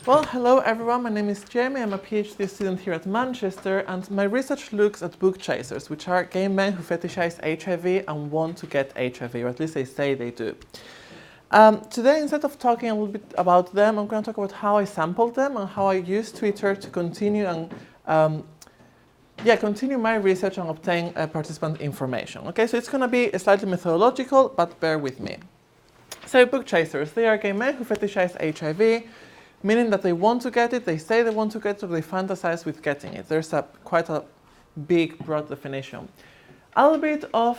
Well, hello everyone, my name is Jaime, I'm a PhD student here at Manchester, and my research looks at book chasers, which are gay men who fetishize HIV and want to get HIV, or at least they say they do. Today, instead of talking a little bit about them, I'm going to talk about how I sampled them and how I used Twitter to continue and continue my research and obtain participant information. Okay, so it's going to be slightly methodological, but bear with me. So book chasers, they are gay men who fetishize HIV, meaning that they want to get it, they say they want to get it, or they fantasize with getting it. There's quite a big, broad definition. A little bit of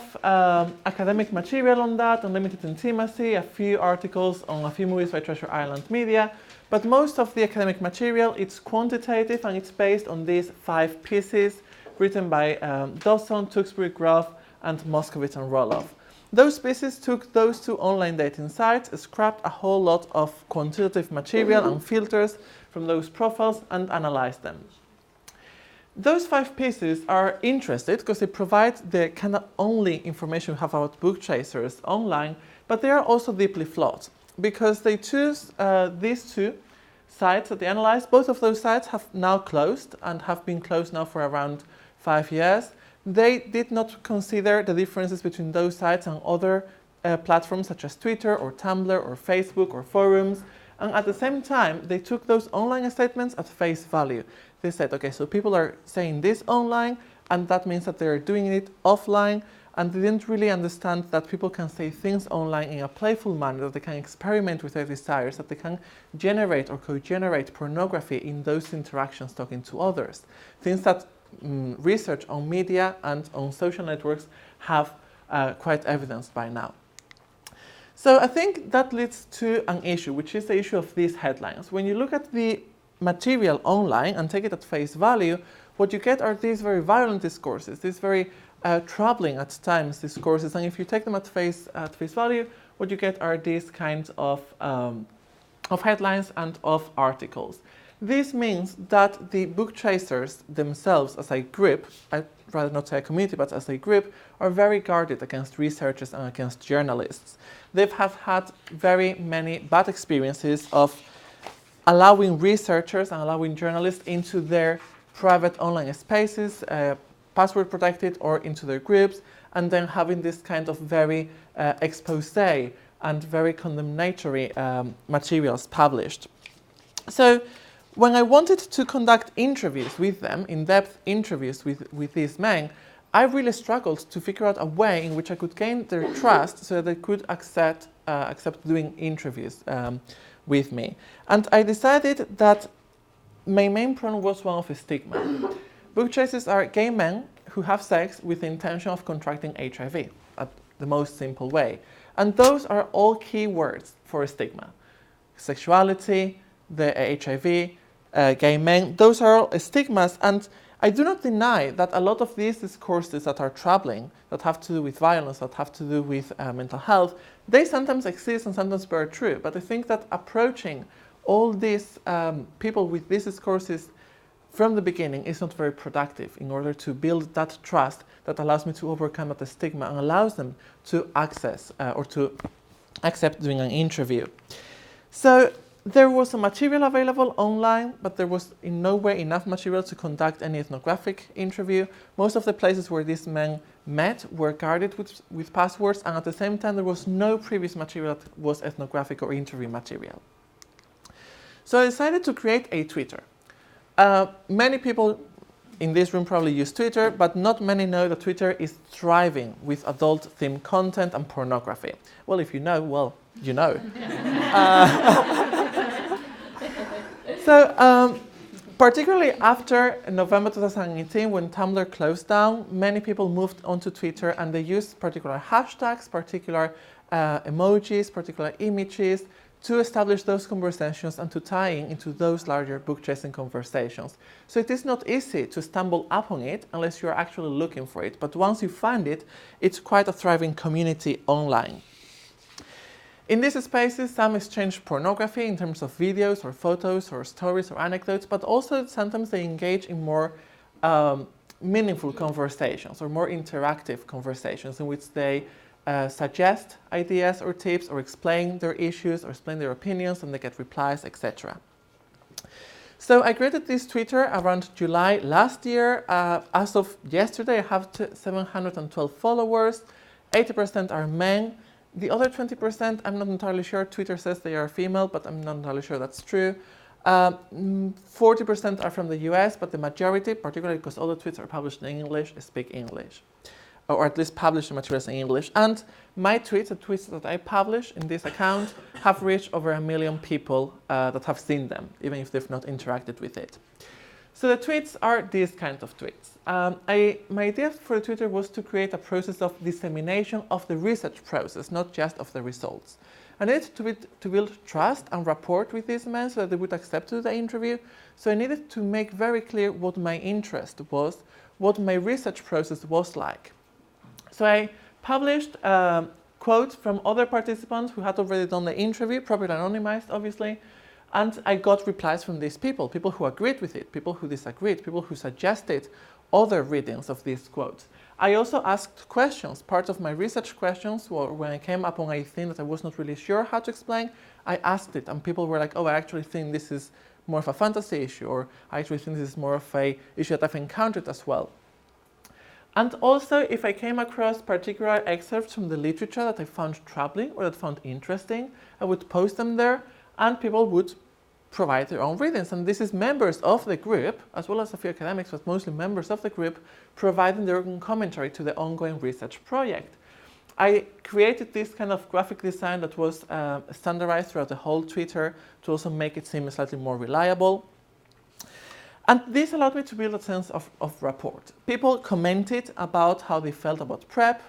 academic material on that, on limited intimacy, a few articles on a few movies by Treasure Island Media, but most of the academic material, it's quantitative and it's based on these 5 pieces written by Dawson, Tewksbury, Groff, and Moskowitz and Roloff. Those pieces took those 2 online dating sites, scrapped a whole lot of quantitative material and filters from those profiles and analyzed them. Those 5 pieces are interesting because they provide the kind of only information we have about book chasers online, but they are also deeply flawed because they choose these 2 sites that they analyzed. Both of those sites have now closed and have been closed now for around 5 years. They did not consider the differences between those sites and other platforms such as Twitter or Tumblr or Facebook or forums. And at the same time, they took those online statements at face value. They said, okay, so people are saying this online, and that means that they're doing it offline, and they didn't really understand that people can say things online in a playful manner, that they can experiment with their desires, that they can generate or co-generate pornography in those interactions talking to others. Things that research on media and on social networks have quite evidenced by now. So I think that leads to an issue, which is the issue of these headlines. When you look at the material online and take it at face value, what you get are these very violent discourses, these very troubling at times discourses, and if you take them at face value, what you get are these kinds of headlines and of articles. This means that the book chasers themselves as a group, I'd rather not say a community, but as a group, are very guarded against researchers and against journalists. They have had very many bad experiences of allowing researchers and allowing journalists into their private online spaces, password protected, or into their groups, and then having this kind of very expose and very condemnatory materials published. So when I wanted to conduct interviews with them, in-depth interviews with these men, I really struggled to figure out a way in which I could gain their trust so that they could accept doing interviews with me. And I decided that my main problem was one of stigma. Book chasers are gay men who have sex with the intention of contracting HIV, at the most simple way. And those are all key words for stigma. Sexuality, the HIV, gay men, those are all stigmas, and I do not deny that a lot of these discourses that are troubling, that have to do with violence, that have to do with mental health, they sometimes exist and sometimes bear true, but I think that approaching all these people with these discourses from the beginning is not very productive in order to build that trust that allows me to overcome that stigma and allows them to access or to accept doing an interview. So there was some material available online, but there was in no way enough material to conduct any ethnographic interview. Most of the places where these men met were guarded with passwords, and at the same time there was no previous material that was ethnographic or interview material. So I decided to create a Twitter. Many people in this room probably use Twitter, but not many know that Twitter is thriving with adult-themed content and pornography. Well, if you know, well, you know. So, particularly after November 2018, when Tumblr closed down, many people moved onto Twitter and they used particular hashtags, particular emojis, particular images to establish those conversations and to tie into those larger book-chasing conversations. So it is not easy to stumble upon it unless you're actually looking for it. But once you find it, it's quite a thriving community online. In these spaces, some exchange pornography in terms of videos or photos or stories or anecdotes, but also sometimes they engage in more meaningful conversations or more interactive conversations in which they suggest ideas or tips or explain their issues or explain their opinions and they get replies, etc. So I created this Twitter around July last year. As of yesterday, I have 712 followers. 80% are men. The other 20%, I'm not entirely sure. Twitter says they are female, but I'm not entirely sure that's true. 40% are from the US, but the majority, particularly because all the tweets are published in English, speak English, or at least publish the materials in English. And my tweets, the tweets that I publish in this account, have reached over 1 million people that have seen them, even if they've not interacted with it. So the tweets are these kind of tweets. My idea for the Twitter was to create a process of dissemination of the research process, not just of the results. I needed to build trust and rapport with these men so that they would accept to do the interview. So I needed to make very clear what my interest was, what my research process was like. So I published quotes from other participants who had already done the interview, probably anonymized, obviously, and I got replies from these people who agreed with it, people who disagreed, people who suggested other readings of these quotes. I also asked questions. Part of my research questions were when I came upon a thing that I was not really sure how to explain, I asked it, and people were like, oh, I actually think this is more of a fantasy issue, or I actually think this is more of a issue that I've encountered as well. And also, if I came across particular excerpts from the literature that I found troubling or that I found interesting, I would post them there, and people would provide their own readings. And this is members of the group, as well as a few academics, but mostly members of the group, providing their own commentary to the ongoing research project. I created this kind of graphic design that was standardized throughout the whole Twitter to also make it seem slightly more reliable. And this allowed me to build a sense of rapport. People commented about how they felt about PrEP,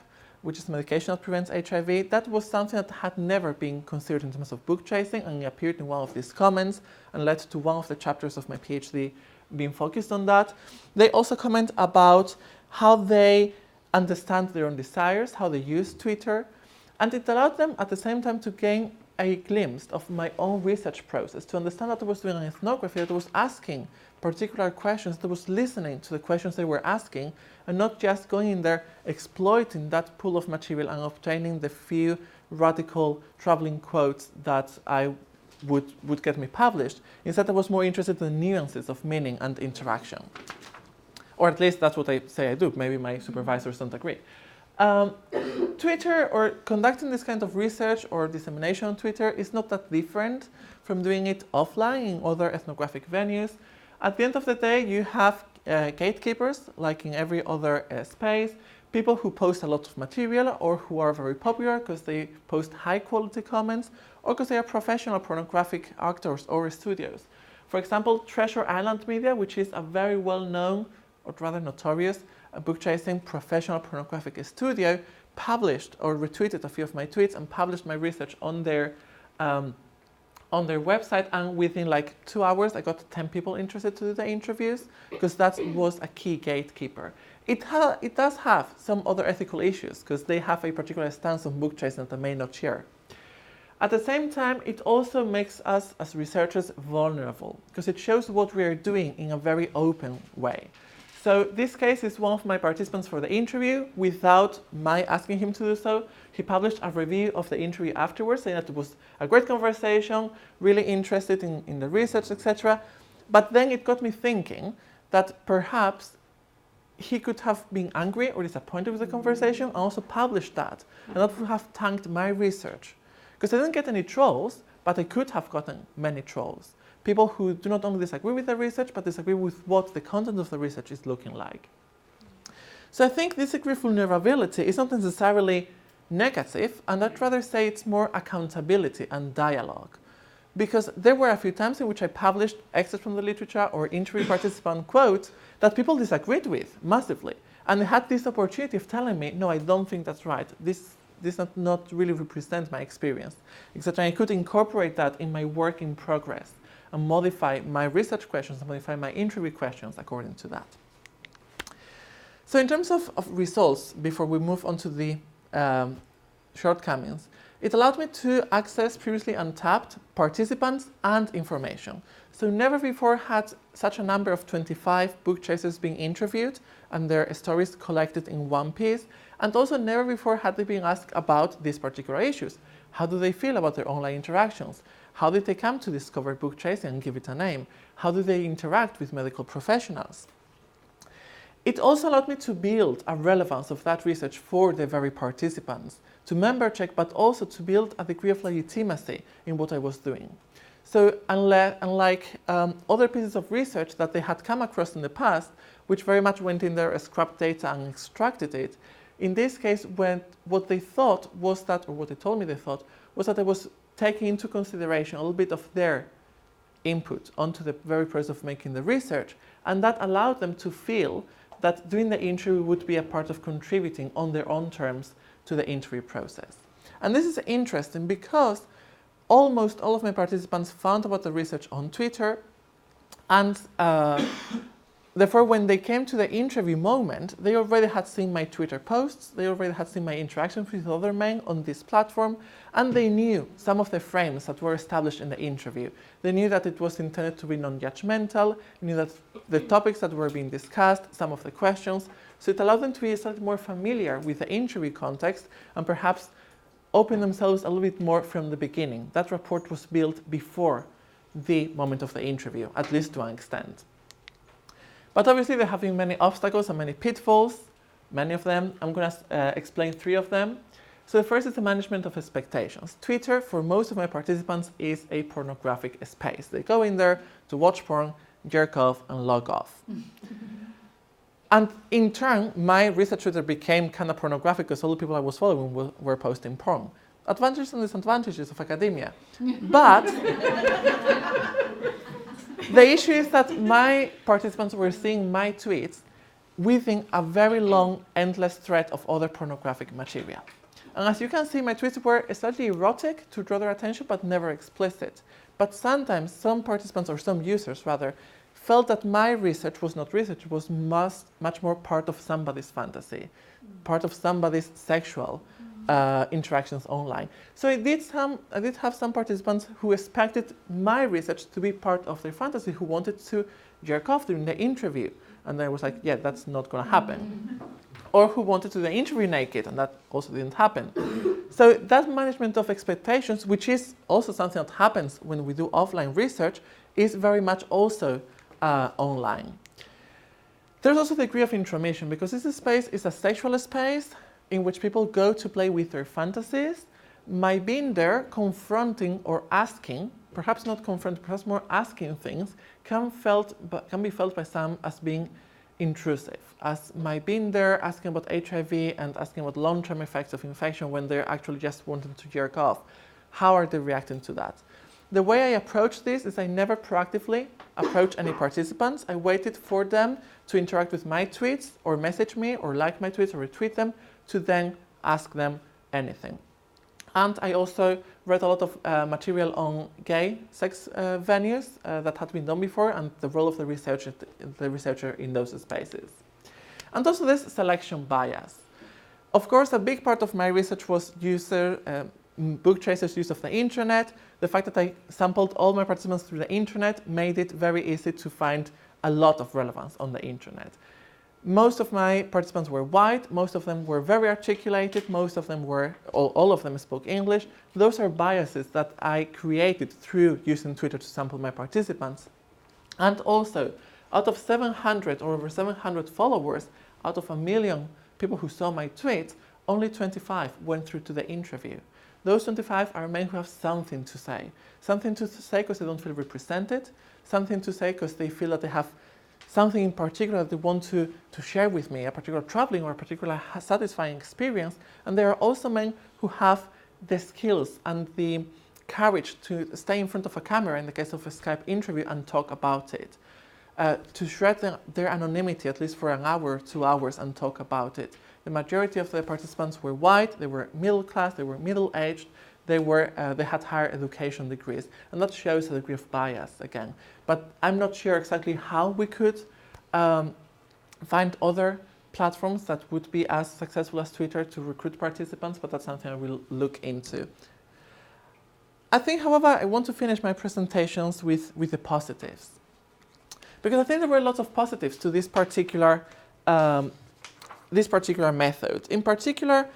which is medication that prevents HIV. That was something that had never been considered in terms of book chasing, and it appeared in one of these comments and led to one of the chapters of my PhD being focused on that. They also comment about how they understand their own desires, how they use Twitter, and it allowed them at the same time to gain a glimpse of my own research process, to understand that I was doing an ethnography, that I was asking particular questions, that I was listening to the questions they were asking, and not just going in there exploiting that pool of material and obtaining the few radical traveling quotes that I would get me published. Instead, I was more interested in the nuances of meaning and interaction. Or at least that's what I say I do. Maybe my supervisors don't agree. Twitter, or conducting this kind of research or dissemination on Twitter, is not that different from doing it offline in other ethnographic venues. At the end of the day, you have gatekeepers, like in every other space, people who post a lot of material or who are very popular because they post high quality comments or because they are professional pornographic actors or studios. For example, Treasure Island Media, which is a very well-known, or rather notorious, book chasing professional pornographic studio, published or retweeted a few of my tweets and published my research on their website, and within like 2 hours I got 10 people interested to do the interviews, because that was a key gatekeeper. It does have some other ethical issues, because they have a particular stance on book chasing that I may not share. At the same time, it also makes us as researchers vulnerable, because it shows what we are doing in a very open way. So this case is one of my participants for the interview. Without my asking him to do so, he published a review of the interview afterwards, saying that it was a great conversation, really interested in the research, etc. But then it got me thinking that perhaps he could have been angry or disappointed with the conversation and also published that, and that would have tanked my research. Because I didn't get any trolls, but I could have gotten many trolls. People who do not only disagree with the research, but disagree with what the content of the research is looking like. So I think this degree of vulnerability is not necessarily negative, and I'd rather say it's more accountability and dialogue. Because there were a few times in which I published excerpts from the literature or interview participant quotes that people disagreed with massively. And they had this opportunity of telling me, no, I don't think that's right. This does not really represent my experience, etc. I could incorporate that in my work in progress and modify my research questions and modify my interview questions according to that. So in terms of results, before we move on to the shortcomings, it allowed me to access previously untapped participants and information. So never before had such a number of 25 book chasers being interviewed and their stories collected in one piece, and also never before had they been asked about these particular issues. How do they feel about their online interactions? How did they come to discover book chasing and give it a name? How do they interact with medical professionals? It also allowed me to build a relevance of that research for the very participants, to member check, but also to build a degree of legitimacy in what I was doing. So unlike other pieces of research that they had come across in the past, which very much went in there, scrapped data and extracted it, in this case, what they thought was that, or what they told me they thought, was that I was taking into consideration a little bit of their input onto the very process of making the research, and that allowed them to feel that doing the interview would be a part of contributing on their own terms to the interview process. And this is interesting because almost all of my participants found about the research on Twitter, and therefore when they came to the interview moment, they already had seen my Twitter posts, they already had seen my interactions with other men on this platform, and they knew some of the frames that were established in the interview. They knew that it was intended to be non-judgmental, knew that the topics that were being discussed, some of the questions, so it allowed them to be slightly more familiar with the interview context and perhaps open themselves a little bit more from the beginning. That report was built before the moment of the interview, at least to an extent. But obviously there have been many obstacles and many pitfalls, many of them. I'm going to explain 3 of them. So the first is the management of expectations. Twitter, for most of my participants, is a pornographic space. They go in there to watch porn, jerk off, and log off. And in turn, my research Twitter became kind of pornographic because all the people I was following were posting porn. Advantages and disadvantages of academia. But the issue is that my participants were seeing my tweets within a very long, endless thread of other pornographic material. And as you can see, my tweets were slightly erotic to draw their attention, but never explicit. But sometimes some participants, or some users rather, felt that my research was not research, it was much more part of somebody's fantasy, part of somebody's sexual interactions online. So I did have some participants who expected my research to be part of their fantasy, who wanted to jerk off during the interview. And I was like, yeah, that's not going to happen. Or who wanted to do the interview naked, and that also didn't happen. So that management of expectations, which is also something that happens when we do offline research, is very much also online. There's also the degree of intromission, because this space is a sexual space in which people go to play with their fantasies. My being there, confronting or asking, perhaps not confronting, perhaps more asking things, can be felt by some as being intrusive. As my being there, asking about HIV and asking about long-term effects of infection when they're actually just wanting to jerk off. How are they reacting to that? The way I approach this is I never proactively approach any participants. I waited for them to interact with my tweets or message me or like my tweets or retweet them to then ask them anything. And I also read a lot of material on gay sex venues that had been done before and the role of the researcher in those spaces. And also this selection bias. Of course, a big part of my research was book chasers' use of the internet. The fact that I sampled all my participants through the internet made it very easy to find a lot of relevance on the internet. Most of my participants were white, most of them were very articulated, most of them all of them spoke English. Those are biases that I created through using Twitter to sample my participants. And also, out of 700 or over 700 followers, out of 1 million people who saw my tweets, only 25 went through to the interview. Those 25 are men who have something to say. Something to say because they don't feel represented, something to say because they feel that they have something in particular that they want to share with me, a particular troubling or a particular satisfying experience. And there are also men who have the skills and the courage to stay in front of a camera in the case of a Skype interview and talk about it. To shred their anonymity at least for an hour, 2 hours and talk about it. The majority of the participants were white, they were middle class, they were middle-aged, they had higher education degrees, and that shows a degree of bias again. But I'm not sure exactly how we could find other platforms that would be as successful as Twitter to recruit participants, but that's something I will look into. I think, however, I want to finish my presentations with the positives. Because I think there were lots of positives to this particular method. In particular,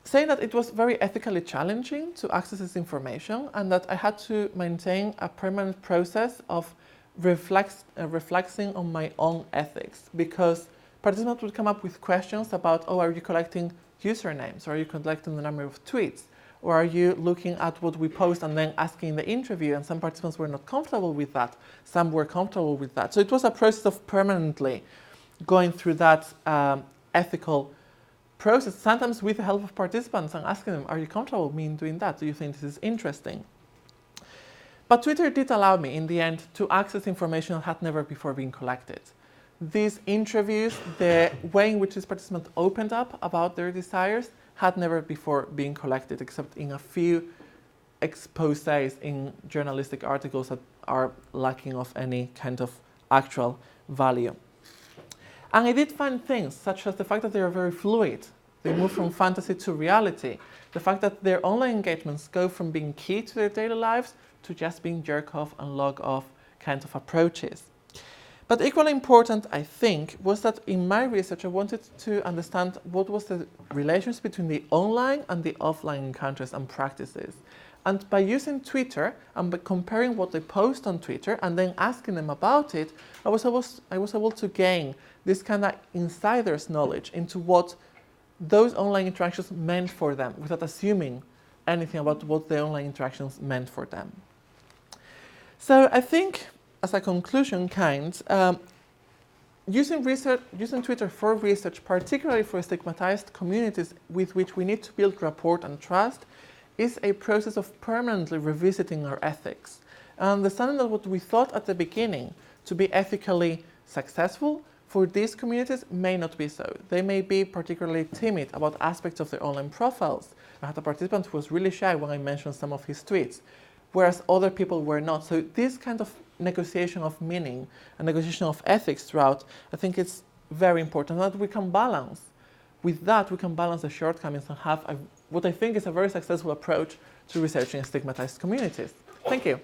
saying that it was very ethically challenging to access this information and that I had to maintain a permanent process of reflecting on my own ethics, because participants would come up with questions about, oh, are you collecting usernames? Or are you collecting the number of tweets? Or are you looking at what we post and then asking in the interview? And some participants were not comfortable with that. Some were comfortable with that. So it was a process of permanently going through that ethical process, sometimes with the help of participants, and asking them, are you comfortable with me doing that? Do you think this is interesting? But Twitter did allow me, in the end, to access information that had never before been collected. These interviews, the way in which these participants opened up about their desires, had never before been collected, except in a few exposés in journalistic articles that are lacking of any kind of actual value. And I did find things, such as the fact that they are very fluid. They move from fantasy to reality. The fact that their online engagements go from being key to their daily lives to just being jerk-off and log-off kind of approaches. But equally important, I think, was that in my research I wanted to understand what was the relations between the online and the offline encounters and practices. And by using Twitter and by comparing what they post on Twitter and then asking them about it, I was able to gain this kind of insider's knowledge into what those online interactions meant for them, without assuming anything about what the online interactions meant for them. So I think, as a conclusion using Twitter for research, particularly for stigmatized communities with which we need to build rapport and trust, is a process of permanently revisiting our ethics. And understanding that what we thought at the beginning to be ethically successful for these communities may not be so. They may be particularly timid about aspects of their online profiles. I had a participant who was really shy when I mentioned some of his tweets, whereas other people were not. So this kind of negotiation of meaning and negotiation of ethics throughout, I think it's very important that we can balance. With that, we can balance the shortcomings and have what I think is a very successful approach to researching stigmatized communities. Thank you.